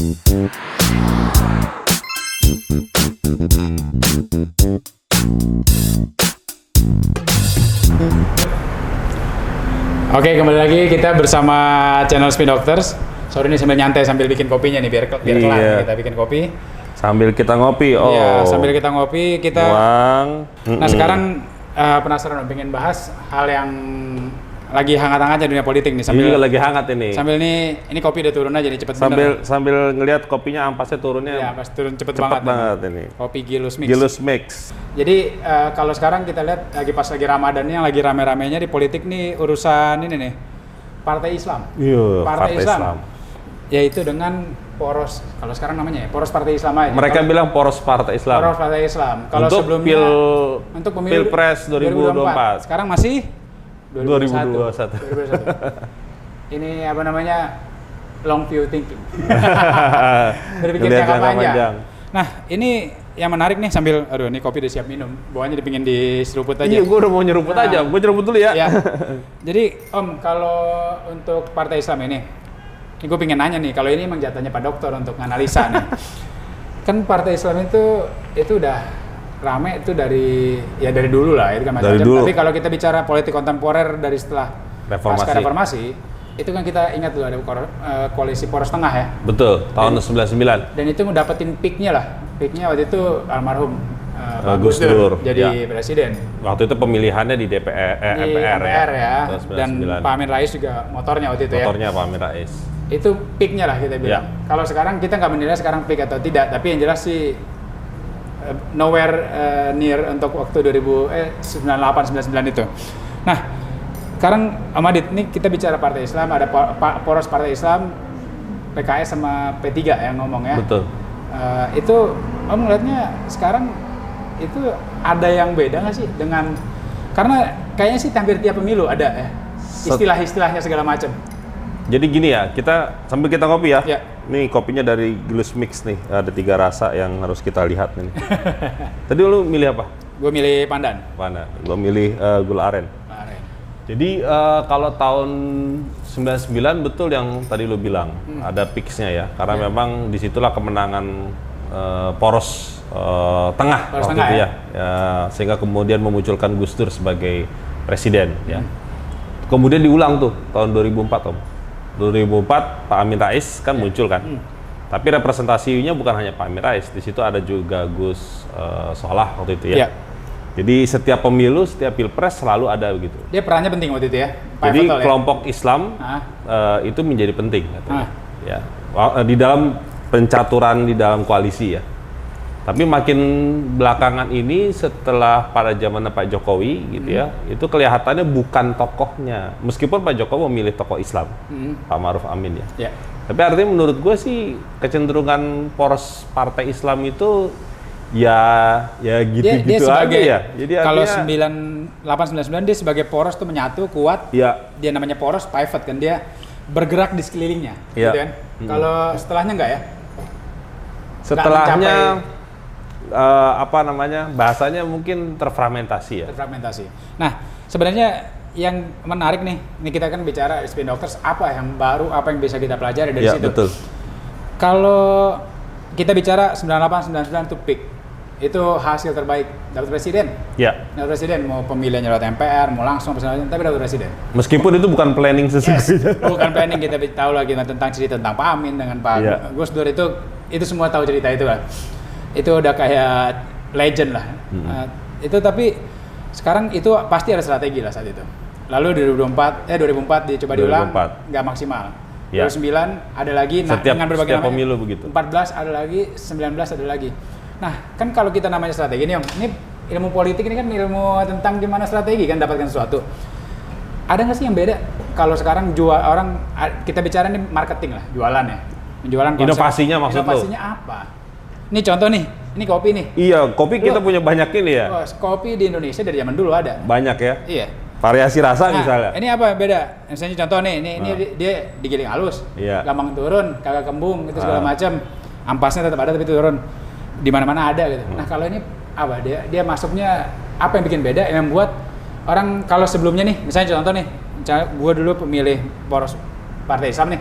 Oke, kembali lagi kita bersama channel Spin Doctors. Sorry nih sambil nyantai sambil bikin kopinya nih biar kelar kita bikin kopi. Sambil kita ngopi. Oh. Iya, sambil kita ngopi kita. Nuang. Nah, sekarang penasaran pengen bahas hal yang lagi hangat-hangatnya dunia politik nih sambil lagi hangat ini. Sambil ini kopi udah turun aja nih cepet bener. Sambil ngelihat kopinya ampasnya turunnya. Iya, pas turun cepet banget ini. ini. Kopi Gilus Mix. Gilus Mix. Jadi kalau sekarang kita lihat pas lagi Ramadan yang lagi rame-ramenya di politik nih urusan ini nih. Partai Islam. Iya, Partai Islam. Yaitu dengan poros, kalau sekarang namanya ya, poros Partai Islam aja. Mereka bilang poros Partai Islam. Poros Partai Islam. Kalau untuk sebelumnya untuk pemilu Pilpres 2024. Sekarang masih 2021. Ini apa namanya? Long view thinking. Berpikir jangka panjang. Nah, ini yang menarik nih sambil, aduh ini kopi udah siap minum, bawahnya dipingin diseruput aja. Iya, gue udah mau nyeruput aja, gue nyeruput dulu ya. Jadi Om, kalau untuk Partai Islam ini gue pengen nanya nih, kalau ini emang jatahnya Pak Dokter untuk analisa nih. Kan Partai Islam itu udah rame itu dari dulu lah, itu kan macam-macam. Tapi kalau kita bicara politik kontemporer dari setelah pasca reformasi, itu kan kita ingat dulu ada koalisi poros tengah ya. Betul, tahun 99. Dan itu mendapetin peaknya lah. Peaknya waktu itu almarhum Gus Dur jadi presiden. Waktu itu pemilihannya di MPR ya. Dan Pak Amin Rais juga motornya waktu itu ya. Motornya Pak Amin Rais. Itu peaknya lah kita bilang. Kalau sekarang kita nggak menilai sekarang peak atau tidak, tapi yang jelas sih nowhere near untuk waktu 98-99 itu. Nah, sekarang Om Adit, ini kita bicara Partai Islam, ada poros Partai Islam, PKS sama P3 yang ngomong ya. Betul. Itu Om ngeliatnya sekarang itu ada yang beda nggak sih dengan, karena kayaknya sih hampir tiap pemilu ada ya istilah-istilahnya segala macam. Jadi gini ya, kita sambil kita ngopi ya. Nih kopinya dari Gilus Mix nih, ada 3 rasa yang harus kita lihat nih. Tadi lu milih apa? Gue milih pandan. Gue milih gula aren. Jadi kalau tahun 99 betul yang tadi lu bilang, ada peaks-nya ya. Karena memang disitulah kemenangan poros tengah waktu itu ya. Sehingga kemudian memunculkan Gus Dur sebagai presiden ya. Kemudian diulang tuh tahun 2004 Om. 2004 Pak Amin Rais kan muncul kan. Tapi representasinya bukan hanya Pak Amin Rais, di situ ada juga Gus Solah waktu itu ya. Jadi setiap pemilu, setiap pilpres selalu ada begitu. Dia perannya penting waktu itu ya. Jadi kelompok Islam itu menjadi penting katanya. Ya. Di dalam pencaturan di dalam koalisi ya. Tapi makin belakangan ini setelah pada zaman Pak Jokowi gitu ya, itu kelihatannya bukan tokohnya. Meskipun Pak Jokowi memilih tokoh Islam, Pak Ma'ruf Amin ya. Tapi artinya menurut gue sih kecenderungan poros Partai Islam itu ya gitu-gitu aja ya. Jadi kalau 98-99 dia sebagai poros tuh menyatu kuat. Dia namanya poros pivot kan, dia bergerak di sekelilingnya, gitu kan. Kalau setelahnya enggak ya? Setelahnya bahasanya mungkin terfragmentasi ya. Nah, sebenarnya yang menarik nih, ini kita kan bicara Spin Doctors, apa yang baru, apa yang bisa kita pelajari dari situ. Betul. Kalau kita bicara 98-99 itu peak, itu hasil terbaik, dapat presiden. Dapat presiden, mau pemilihannya lewat MPR, mau langsung tapi dapat presiden. Meskipun itu bukan planning sesungguhnya. Bukan planning, kita tahu lagi tentang cerita tentang Pak Amin dengan Pak Gus Dur itu semua tahu cerita itu lah. Itu udah kayak legend lah. Itu tapi sekarang itu pasti ada strategi lah saat itu. Lalu 2004 dicoba diulang, nggak maksimal. 2009 ada lagi, dengan berbagai nama. Pemilu begitu. 14 ada lagi, 19 ada lagi. Nah, kan kalau kita namanya strategi ini, Om, ini ilmu politik ini kan ilmu tentang gimana strategi kan dapatkan sesuatu. Ada nggak sih yang beda kalau sekarang kita bicara nih marketing lah, jualan ya. Menjualan konsep. Inovasinya maksud lo? Inovasinya apa? Ini contoh nih, ini kopi nih. Iya, kopi kita punya banyak ini ya. Kopi di Indonesia dari zaman dulu ada. Banyak ya? Iya. Variasi rasa misalnya. Ini apa beda? Misalnya contoh nih, ini dia digiling halus, gampang turun, kagak kembung, itu segala macam. Ampasnya tetap ada tapi turun. Di mana-mana ada gitu. Nah, kalau ini apa? Dia masuknya apa yang bikin beda? Yang membuat orang kalau sebelumnya nih, misalnya contoh nih, gue dulu pemilih poros Partai Islam nih.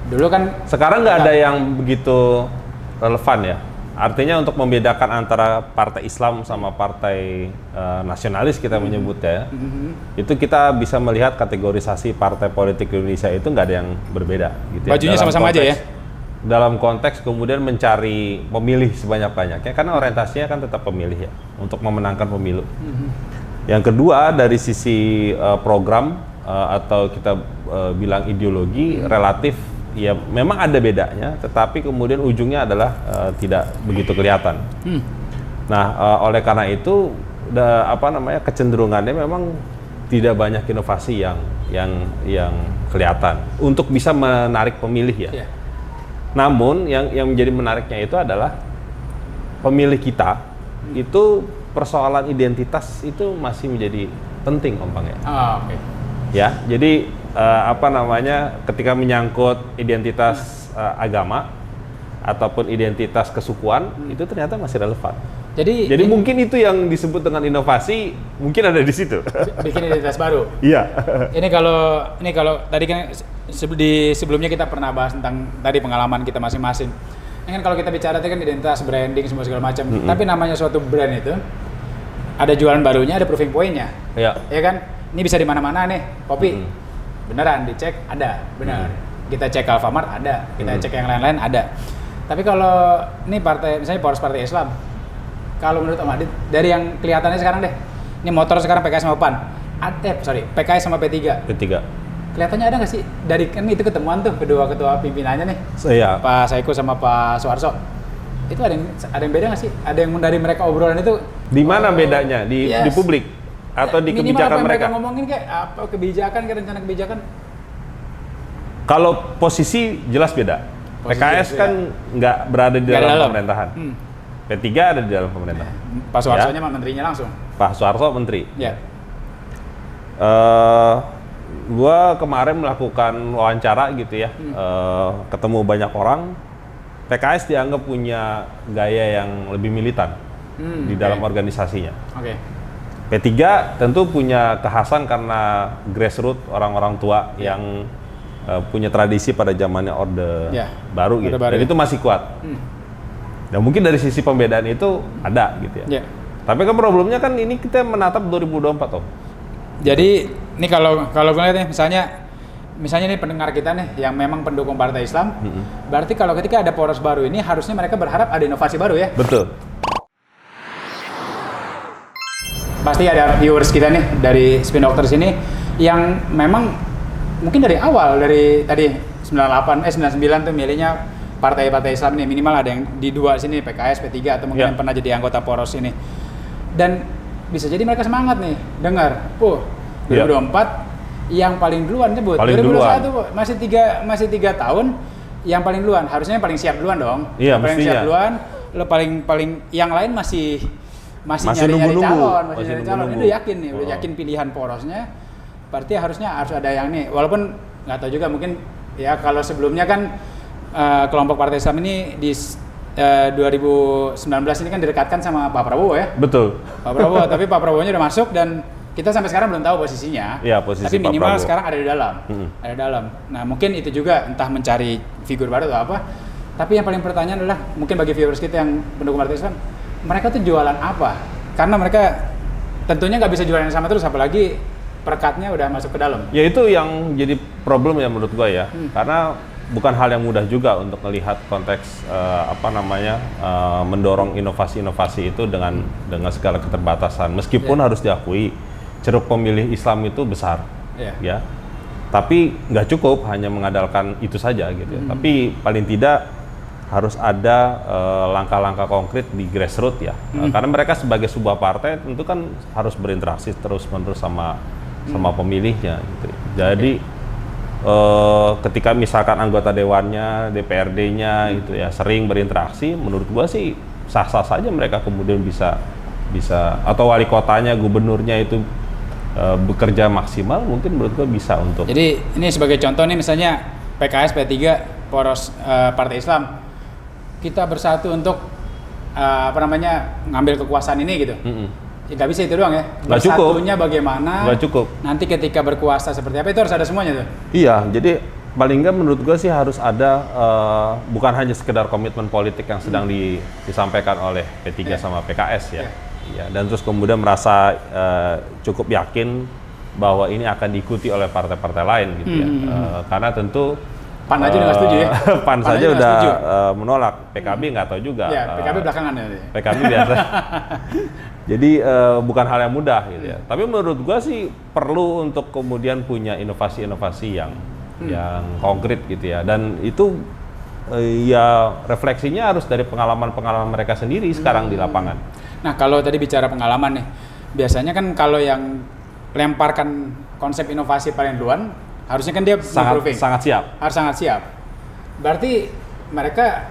Dulu kan sekarang nggak ada yang begitu relevan ya. Artinya untuk membedakan antara partai Islam sama partai nasionalis kita menyebutnya, itu kita bisa melihat kategorisasi partai politik di Indonesia itu nggak ada yang berbeda. Gitu ya. Bajunya sama-sama aja ya? Dalam konteks kemudian mencari pemilih sebanyak-banyaknya, karena orientasinya kan tetap pemilih ya, untuk memenangkan pemilu. Yang kedua dari sisi program atau kita bilang ideologi relatif ya memang ada bedanya, tetapi kemudian ujungnya adalah tidak begitu kelihatan. Nah, oleh karena itu kecenderungannya memang tidak banyak inovasi yang kelihatan untuk bisa menarik pemilih ya. Yeah. Namun yang menjadi menariknya itu adalah pemilih kita itu persoalan identitas itu masih menjadi penting, Om Pang ya. Oke. Ya, jadi ketika menyangkut identitas agama ataupun identitas kesukuan itu ternyata masih relevan. Jadi mungkin itu yang disebut dengan inovasi mungkin ada di situ. Bikin identitas baru. Iya. Ini kalau tadi kan sebelumnya kita pernah bahas tentang tadi pengalaman kita masing-masing. Ini kan kalau kita bicara tadi kan identitas, branding, semua segala macam. Tapi namanya suatu brand itu ada jualan barunya, ada proving point-nya. Iya. Ya kan? Ini bisa di mana-mana nih, kopi. Beneran dicek ada, benar. Kita cek Alfamart ada, kita cek yang lain-lain ada. Tapi kalau ini partai, misalnya poros partai Islam, kalau menurut Om Adit dari yang kelihatannya sekarang deh, ini motor sekarang PKS sama PAN, PKS sama P3. Kelihatannya ada nggak sih dari kan itu ketemuan tuh kedua ketua pimpinannya nih, Iya. Pak Saiku sama Pak Suharso. Itu ada yang beda nggak sih? Ada yang dari mereka obrolan itu? Di mana bedanya di publik? Atau di kebijakan mereka? Ngomongin kayak apa kebijakan, kayak rencana kebijakan? Kalau posisi jelas beda. PKS kan nggak berada di dalam pemerintahan. P3 ada di dalam pemerintahan. Pak Suharso-nya mah menterinya langsung. Pak Suharso menteri. Ya. Gua kemarin melakukan wawancara gitu ya, ketemu banyak orang. PKS dianggap punya gaya yang lebih militan di dalam organisasinya. Oke. P3 tentu punya kekhasan karena grassroots orang-orang tua yang punya tradisi pada zamannya Orde Baru gitu. Dan itu masih kuat. Dan mungkin dari sisi pembedaan itu ada gitu ya. Tapi kan problemnya kan ini kita menatap 2024 Om. Jadi ini kalau gue lihat nih misalnya nih pendengar kita nih yang memang pendukung partai Islam, berarti kalau ketika ada poros baru ini harusnya mereka berharap ada inovasi baru ya. Betul. Pasti ada viewers kita nih dari Spin Doctors ini yang memang mungkin dari awal dari tadi 99 tuh milihnya partai-partai Islam nih, minimal ada yang di dua sini PKS, P3 atau mungkin pernah jadi anggota poros ini. Dan bisa jadi mereka semangat nih dengar, 2024 yang paling duluan nyebut. 2021 masih 3 tahun yang paling duluan, harusnya yang paling siap duluan dong. Iya, paling mestinya. siap duluan, lo paling yang lain masih nyari calon, Udah yakin nih, udah yakin pilihan porosnya. Berarti harus ada yang nih. Walaupun nggak tahu juga mungkin ya kalau sebelumnya kan kelompok Partai Islam ini di 2019 ini kan direkatkan sama Pak Prabowo ya. Betul. Pak Prabowo, tapi Pak Prabowo-nya udah masuk dan kita sampai sekarang belum tahu posisinya. Iya, posisi tapi minimal Pak Prabowo sekarang ada di dalam. Ada di dalam. Nah, mungkin itu juga entah mencari figur baru atau apa. Tapi yang paling pertanyaan adalah mungkin bagi viewers kita yang pendukung Partai Islam, mereka tuh jualan apa? Karena mereka tentunya nggak bisa jualan yang sama terus, apalagi perekatnya udah masuk ke dalam. Ya itu yang jadi problem ya menurut gua ya, karena bukan hal yang mudah juga untuk melihat konteks mendorong inovasi-inovasi itu dengan segala keterbatasan. Meskipun harus diakui ceruk pemilih Islam itu besar, ya. Tapi nggak cukup hanya mengandalkan itu saja gitu. Ya. Tapi paling tidak harus ada langkah-langkah konkret di grassroots ya, karena mereka sebagai sebuah partai tentu kan harus berinteraksi terus-menerus sama pemilihnya gitu. Jadi ketika misalkan anggota dewannya, DPRD-nya gitu ya sering berinteraksi, menurut gua sih sah-sah saja mereka kemudian bisa atau wali kotanya, gubernurnya itu bekerja maksimal, mungkin menurut gua bisa untuk. Jadi ini sebagai contoh nih misalnya PKS, P3, poros Partai Islam, kita bersatu untuk ngambil kekuasaan ini gitu. Nggak bisa itu doang ya. Bersatunya bagaimana? Nggak cukup. Nanti ketika berkuasa seperti apa itu harus ada semuanya tuh. Iya, jadi paling nggak menurut gue sih harus ada bukan hanya sekedar komitmen politik yang sedang disampaikan oleh P3 sama PKS ya. Ya, dan terus kemudian merasa cukup yakin bahwa ini akan diikuti oleh partai-partai lain gitu ya. Karena tentu PAN aja nggak setuju ya. PAN saja udah menolak, PKB nggak tahu juga. Ya, PKB belakangan ya. PKB biasa. Jadi bukan hal yang mudah gitu ya. Tapi menurut gua sih perlu untuk kemudian punya inovasi-inovasi yang konkret gitu ya. Dan itu ya refleksinya harus dari pengalaman-pengalaman mereka sendiri sekarang di lapangan. Nah, kalau tadi bicara pengalaman nih, biasanya kan kalau yang lemparkan konsep inovasi paling duluan, harusnya kan dia sangat siap. Harus sangat siap. Berarti mereka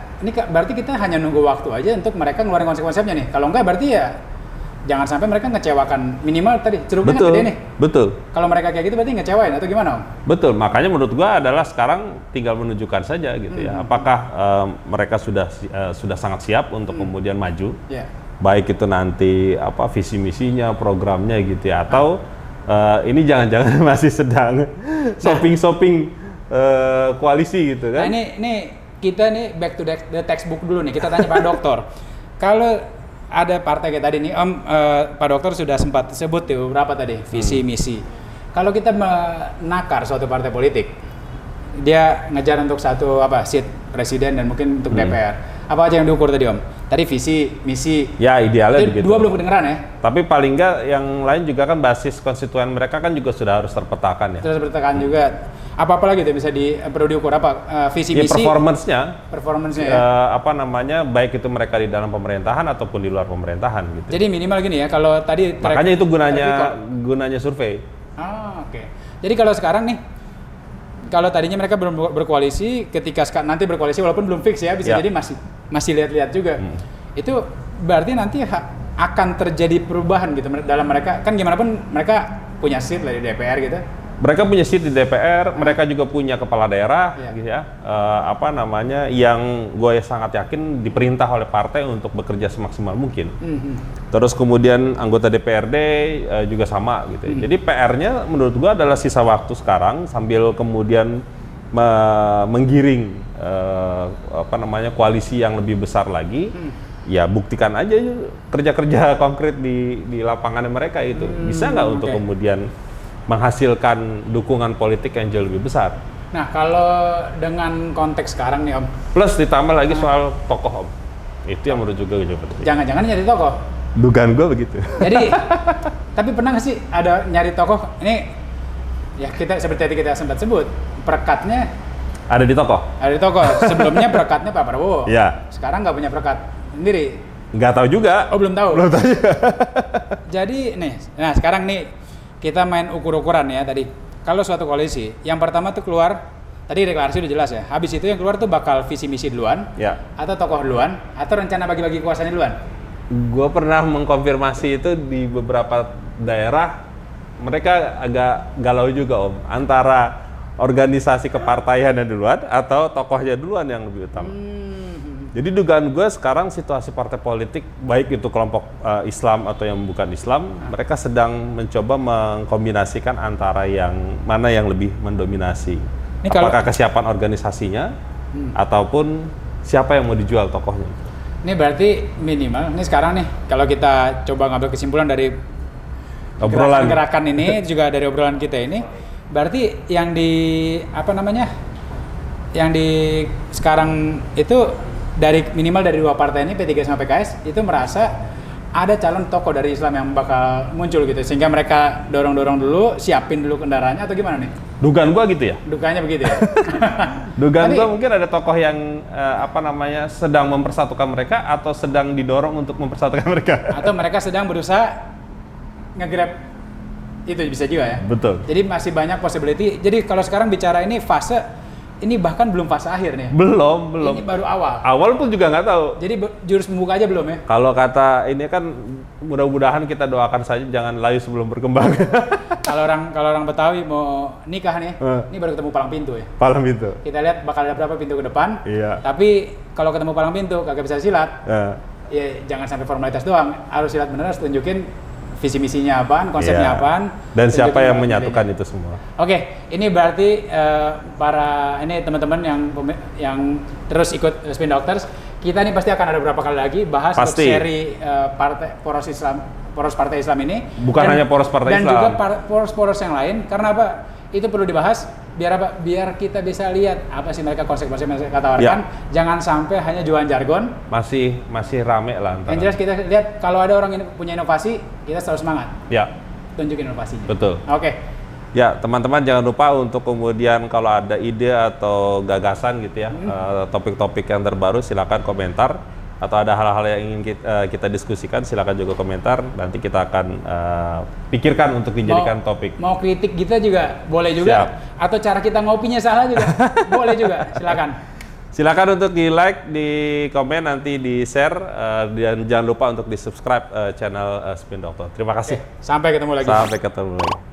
berarti kita hanya nunggu waktu aja untuk mereka ngeluarin konsep-konsepnya nih. Kalau enggak berarti ya jangan sampai mereka ngecewakan, minimal tadi ceruknya gede nih. Betul. Kalau mereka kayak gitu berarti ngecewain atau gimana, Om? Betul. Makanya menurut gua adalah sekarang tinggal menunjukkan saja gitu ya. Apakah mereka sudah sangat siap untuk kemudian maju? Yeah. Baik itu nanti visi misinya, programnya gitu ya, atau ini jangan-jangan masih sedang shopping koalisi gitu kan? Nah ini kita nih back to the textbook dulu nih, kita tanya Pak Dokter. Kalau ada partai kayak tadi nih Om, Pak Dokter sudah sempat sebut tuh berapa tadi visi misi. Kalau kita menakar suatu partai politik, dia ngejar untuk satu seat presiden dan mungkin untuk DPR. Apa aja yang diukur tadi Om? Tadi visi, misi. Ya idealnya begitu. Dua belum kedengeran ya? Tapi paling enggak yang lain juga kan basis konstituen mereka kan juga sudah harus terpetakan ya. Terus terpetakan juga. Apa lagi tuh bisa perlu diukur visi misi? Performance-nya ya. Baik itu mereka di dalam pemerintahan ataupun di luar pemerintahan gitu. Jadi minimal gini ya, kalau tadi makanya itu gunanya survei. Oke. Jadi kalau sekarang nih, kalau tadinya mereka berkoalisi, ketika nanti berkoalisi walaupun belum fix ya, bisa jadi masih lihat-lihat juga. Itu berarti nanti akan terjadi perubahan gitu dalam mereka, kan gimana pun mereka punya seat lah di DPR gitu. Mereka punya seat di DPR, mereka juga punya kepala daerah, gitu ya. Yang gue sangat yakin diperintah oleh partai untuk bekerja semaksimal mungkin. Terus kemudian anggota DPRD juga sama, gitu. Jadi PR-nya menurut gue adalah sisa waktu sekarang sambil kemudian menggiring koalisi yang lebih besar lagi. Ya buktikan aja kerja-kerja konkret di lapangan mereka itu bisa nggak untuk kemudian menghasilkan dukungan politik yang jauh lebih besar. Nah, kalau dengan konteks sekarang nih Om. Plus ditambah lagi soal tokoh Om. Itu yang menurut juga penting. Jangan-jangan nyari tokoh? Dugaan gue begitu. Jadi, tapi pernah nggak sih ada nyari tokoh? Ini ya seperti tadi kita sempat sebut, perekatnya ada di tokoh. Ada di tokoh. Sebelumnya perekatnya Pak Prabowo. Iya. Sekarang nggak punya perekat sendiri. Nggak tahu juga. Oh belum tahu. Belum tahu juga. Jadi nah sekarang nih kita main ukur-ukuran ya tadi. Kalau suatu koalisi, yang pertama tuh keluar, tadi deklarasi udah jelas ya. Habis itu yang keluar tuh bakal visi misi duluan, atau tokoh duluan, atau rencana bagi-bagi kuasanya duluan. Gue pernah mengkonfirmasi itu di beberapa daerah, mereka agak galau juga Om, antara organisasi kepartaiannya duluan atau tokohnya duluan yang lebih utama. Jadi dugaan gue sekarang situasi partai politik, baik itu kelompok Islam atau yang bukan Islam, mereka sedang mencoba mengkombinasikan antara yang mana yang lebih mendominasi. Apakah kesiapan organisasinya, ataupun siapa yang mau dijual tokohnya. Ini berarti minimal, ini sekarang nih, kalau kita coba ngambil kesimpulan dari gerakan ini, juga dari obrolan kita ini, berarti yang yang di sekarang itu, minimal dari dua partai ini, P3 sama PKS, itu merasa ada calon tokoh dari Islam yang bakal muncul gitu, sehingga mereka dorong-dorong dulu, siapin dulu kendaraannya atau gimana nih? Dugaan gua gitu ya? Dugaannya begitu ya? Dugaan gua mungkin ada tokoh yang sedang mempersatukan mereka atau sedang didorong untuk mempersatukan mereka. Atau mereka sedang berusaha nge-grab itu bisa juga ya? Betul. Jadi masih banyak possibility. Jadi kalau sekarang bicara ini fase, ini bahkan belum fase akhir nih. Belum. Ini baru awal. Awal pun juga nggak tahu. Jadi jurus pembuka aja belum ya? Kalau kata ini kan mudah-mudahan kita doakan saja jangan layu sebelum berkembang. Kalau orang Betawi mau nikah nih, ini baru ketemu palang pintu ya. Palang pintu. Kita lihat bakal ada berapa pintu ke depan. Iya. Tapi kalau ketemu palang pintu kagak bisa silat. Ya jangan sampai formalitas doang, harus silat beneran, harus tunjukin visi misinya apaan, konsepnya Iya. apaan, Dan siapa yang tunjukin menyatukan idenya. itu semua. Oke, ini berarti para ini teman-teman yang terus ikut Spin Doctors, kita nih pasti akan ada beberapa kali lagi bahas untuk Pasti. seri partai poros partai Islam ini. Bukan hanya poros partai dan Islam. Dan juga poros-poros yang lain. Karena apa? Itu perlu dibahas. Biar apa? Biar kita bisa lihat apa sih mereka konsep-konsep yang mereka tawarkan. Jangan sampai hanya jualan jargon. Masih rame lah antara. Yang jelas kita lihat kalau ada orang yang punya inovasi, kita selalu semangat. Ya, Tunjukin inovasinya. betul. Oke. Ya, teman-teman jangan lupa untuk kemudian kalau ada ide atau gagasan gitu ya, topik-topik yang terbaru silakan komentar, atau ada hal-hal yang ingin kita diskusikan silakan juga komentar, nanti kita akan pikirkan untuk dijadikan topik. Mau kritik kita juga boleh juga. Siap. Atau cara kita ngopinya salah juga boleh juga, silakan. Silakan untuk di like, di komen, nanti di share, dan jangan lupa untuk di subscribe channel Spin Doctor. Terima kasih. Sampai ketemu lagi. Sampai ketemu lagi.